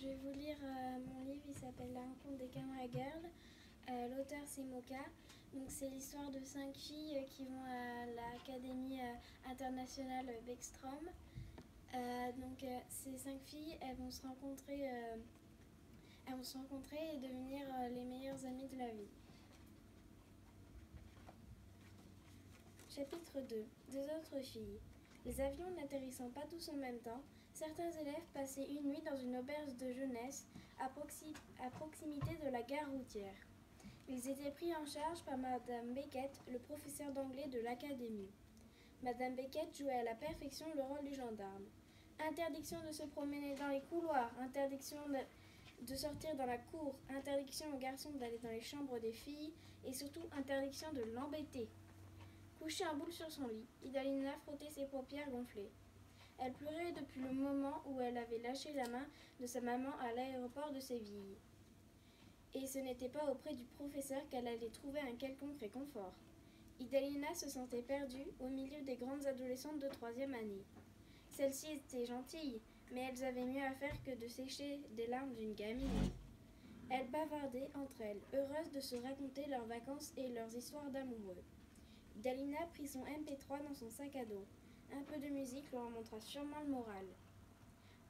Je vais vous lire mon livre, il s'appelle La rencontre des Camera Girls. L'auteur c'est Moka. Donc c'est l'histoire de 5 filles qui vont à l'Académie internationale Beckstrom. Ces 5 filles, elles vont se rencontrer et devenir les meilleures amies de la vie. Chapitre 2. Deux autres filles. Les avions n'atterrissant pas tous en même temps, certains élèves passaient une nuit dans une auberge de jeunesse à proximité de la gare routière. Ils étaient pris en charge par Madame Beckett, le professeur d'anglais de l'académie. Madame Beckett jouait à la perfection le rôle du gendarme. Interdiction de se promener dans les couloirs, interdiction de sortir dans la cour, interdiction aux garçons d'aller dans les chambres des filles et surtout interdiction de l'embêter. Couchée en boule sur son lit, Idalina frottait ses paupières gonflées. Elle pleurait depuis le moment où elle avait lâché la main de sa maman à l'aéroport de Séville. Et ce n'était pas auprès du professeur qu'elle allait trouver un quelconque réconfort. Idalina se sentait perdue au milieu des grandes adolescentes de 3e année. Celles-ci étaient gentilles, mais elles avaient mieux à faire que de sécher des larmes d'une gamine. Elles bavardaient entre elles, heureuses de se raconter leurs vacances et leurs histoires d'amoureux. Idalina prit son MP3 dans son sac à dos. Un peu de musique leur montra sûrement le moral.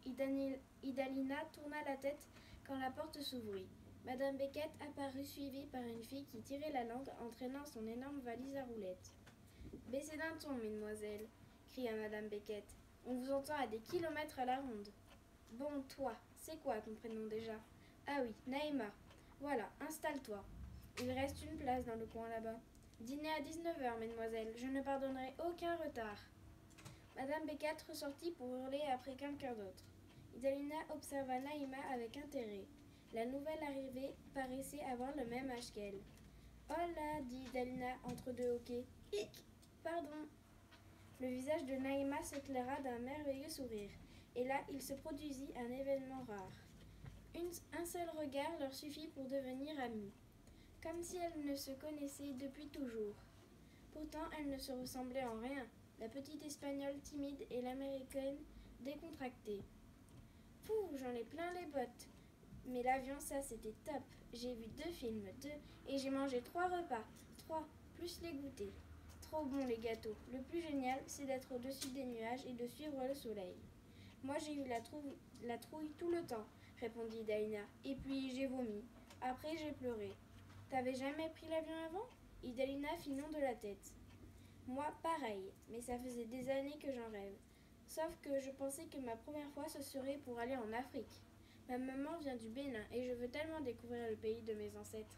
Idalina tourna la tête quand la porte s'ouvrit. Madame Beckett apparut suivie par une fille qui tirait la langue en traînant son énorme valise à roulettes. « Baissez d'un ton, mesdemoiselles !» cria Madame Beckett. « On vous entend à des kilomètres à la ronde. »« Bon, toi, c'est quoi ton prénom déjà ?»« Ah oui, Naïma. Voilà, installe-toi. Il reste une place dans le coin là-bas. Dîner à 19h, mesdemoiselles, je ne pardonnerai aucun retard. » Madame Beckett ressortit pour hurler après quelqu'un d'autre. Idalina observa Naïma avec intérêt. La nouvelle arrivée paraissait avoir le même âge qu'elle. « Oh là !» dit Idalina entre deux hoquets. « Hic ! Pardon !» Le visage de Naïma s'éclaira d'un merveilleux sourire, et là il se produisit un événement rare. Un seul regard leur suffit pour devenir amies, comme si elles ne se connaissaient depuis toujours. Pourtant elles ne se ressemblaient en rien, la petite espagnole timide et l'américaine décontractée. « Pouh, j'en ai plein les bottes. Mais l'avion, ça, c'était top. J'ai vu 2 films, et j'ai mangé 3 repas. 3, plus les goûters. Trop bon les gâteaux. Le plus génial, c'est d'être au-dessus des nuages et de suivre le soleil. Moi, j'ai eu la trouille tout le temps, répondit Idalina. Et puis, j'ai vomi. Après, j'ai pleuré. T'avais jamais pris l'avion avant ? Idalina fit non de la tête. Moi, pareil, mais ça faisait des années que j'en rêve. Sauf que je pensais que ma première fois, ce serait pour aller en Afrique. Ma maman vient du Bénin et je veux tellement découvrir le pays de mes ancêtres.